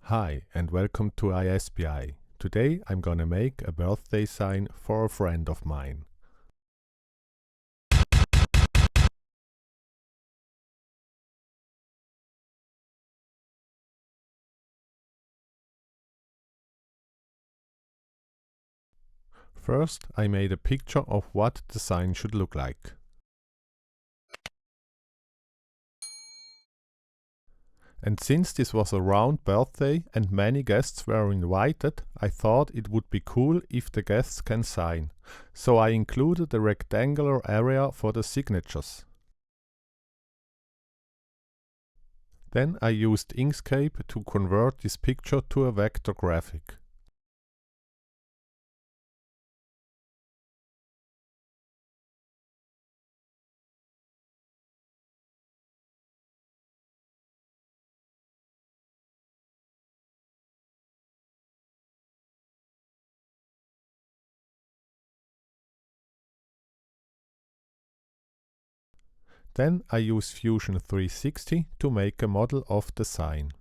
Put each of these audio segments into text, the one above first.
Hi and welcome to ISBI. Today I'm gonna make a birthday sign for a friend of mine. First I made a picture of what the sign should look like. And since this was a round birthday and many guests were invited, I thought it would be cool if the guests can sign. So I included a rectangular area for the signatures. Then I used Inkscape to convert this picture to a vector graphic. Then I use Fusion 360 to make a model of the sign.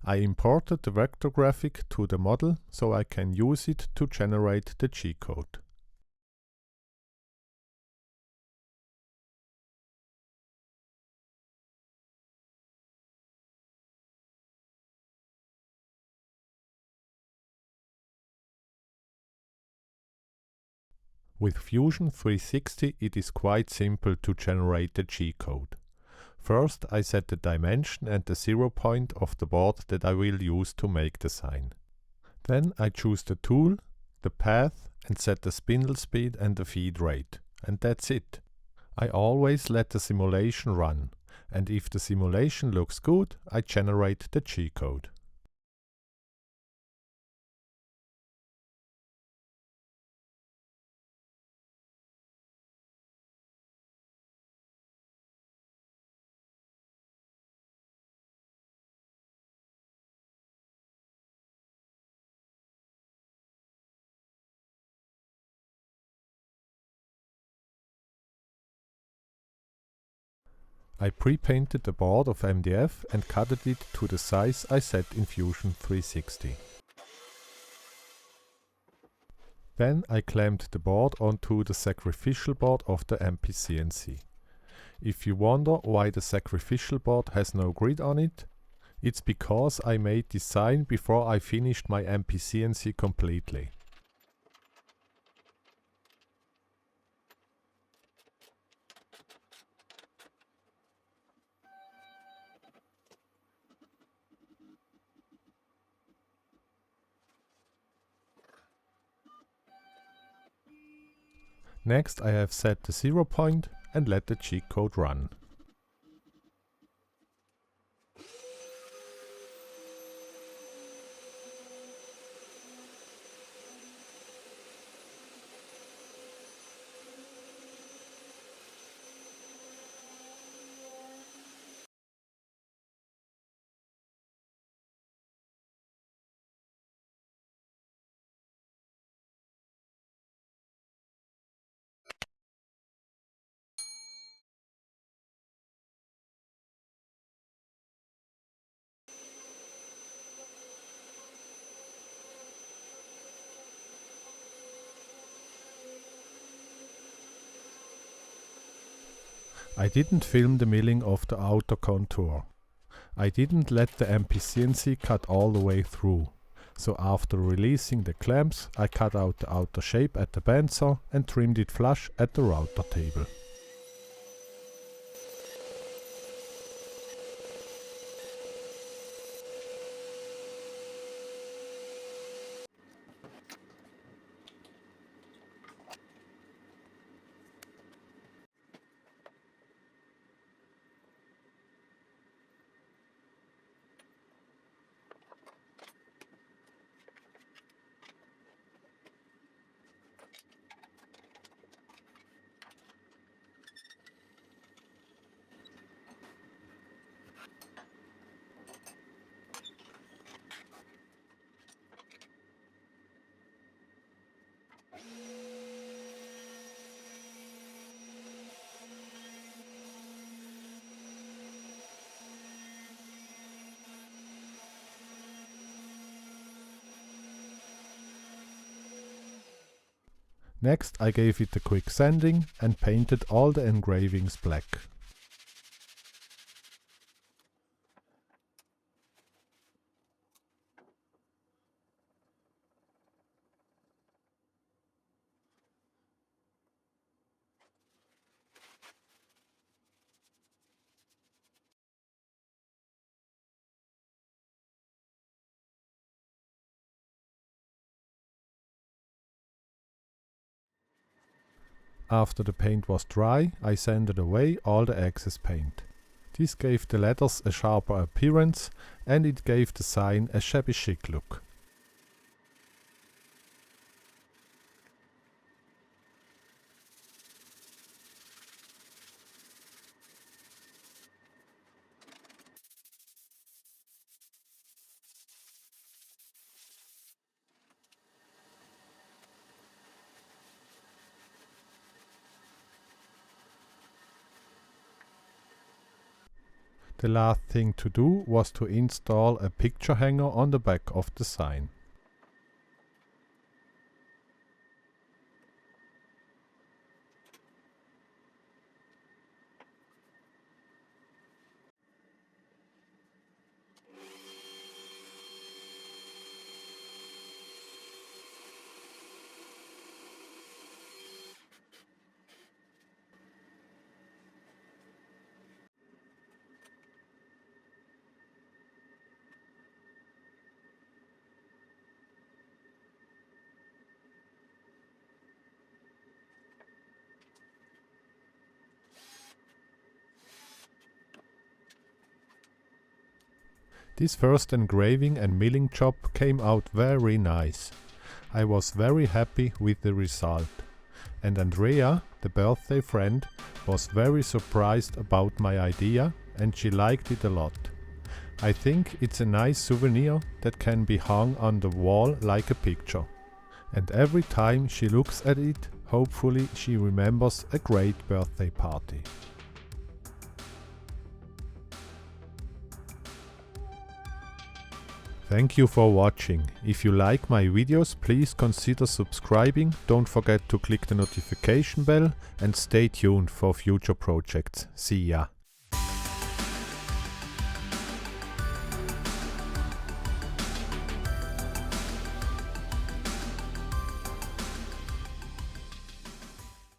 I imported the vector graphic to the model so I can use it to generate the G-code. With Fusion 360 it is quite simple to generate the G-code. First I set the dimension and the 0 point of the board that I will use to make the sign. Then I choose the tool, the path and set the spindle speed and the feed rate. And that's it. I always let the simulation run, and if the simulation looks good, I generate the G-code. I pre-painted the board of MDF and cut it to the size I set in Fusion 360. Then I clamped the board onto the sacrificial board of the Mpcnc. If you wonder why the sacrificial board has no grid on it, it's because I made this sign before I finished my Mpcnc completely. Next I have set the 0 point and let the G-code run. I didn't film the milling of the outer contour. I didn't let the Mpcnc cut all the way through. So after releasing the clamps, I cut out the outer shape at the bandsaw and trimmed it flush at the router table. Next I gave it a quick sanding and painted all the engravings black. After the paint was dry, I sanded away all the excess paint. This gave the letters a sharper appearance and it gave the sign a shabby chic look. The last thing to do was to install a picture hanger on the back of the sign. This first engraving and milling job came out very nice. I was very happy with the result. And Andrea, the birthday friend, was very surprised about my idea and she liked it a lot. I think it's a nice souvenir that can be hung on the wall like a picture. And every time she looks at it, hopefully she remembers a great birthday party. Thank you for watching. If you like my videos, please consider subscribing, don't forget to click the notification bell and stay tuned for future projects. See ya!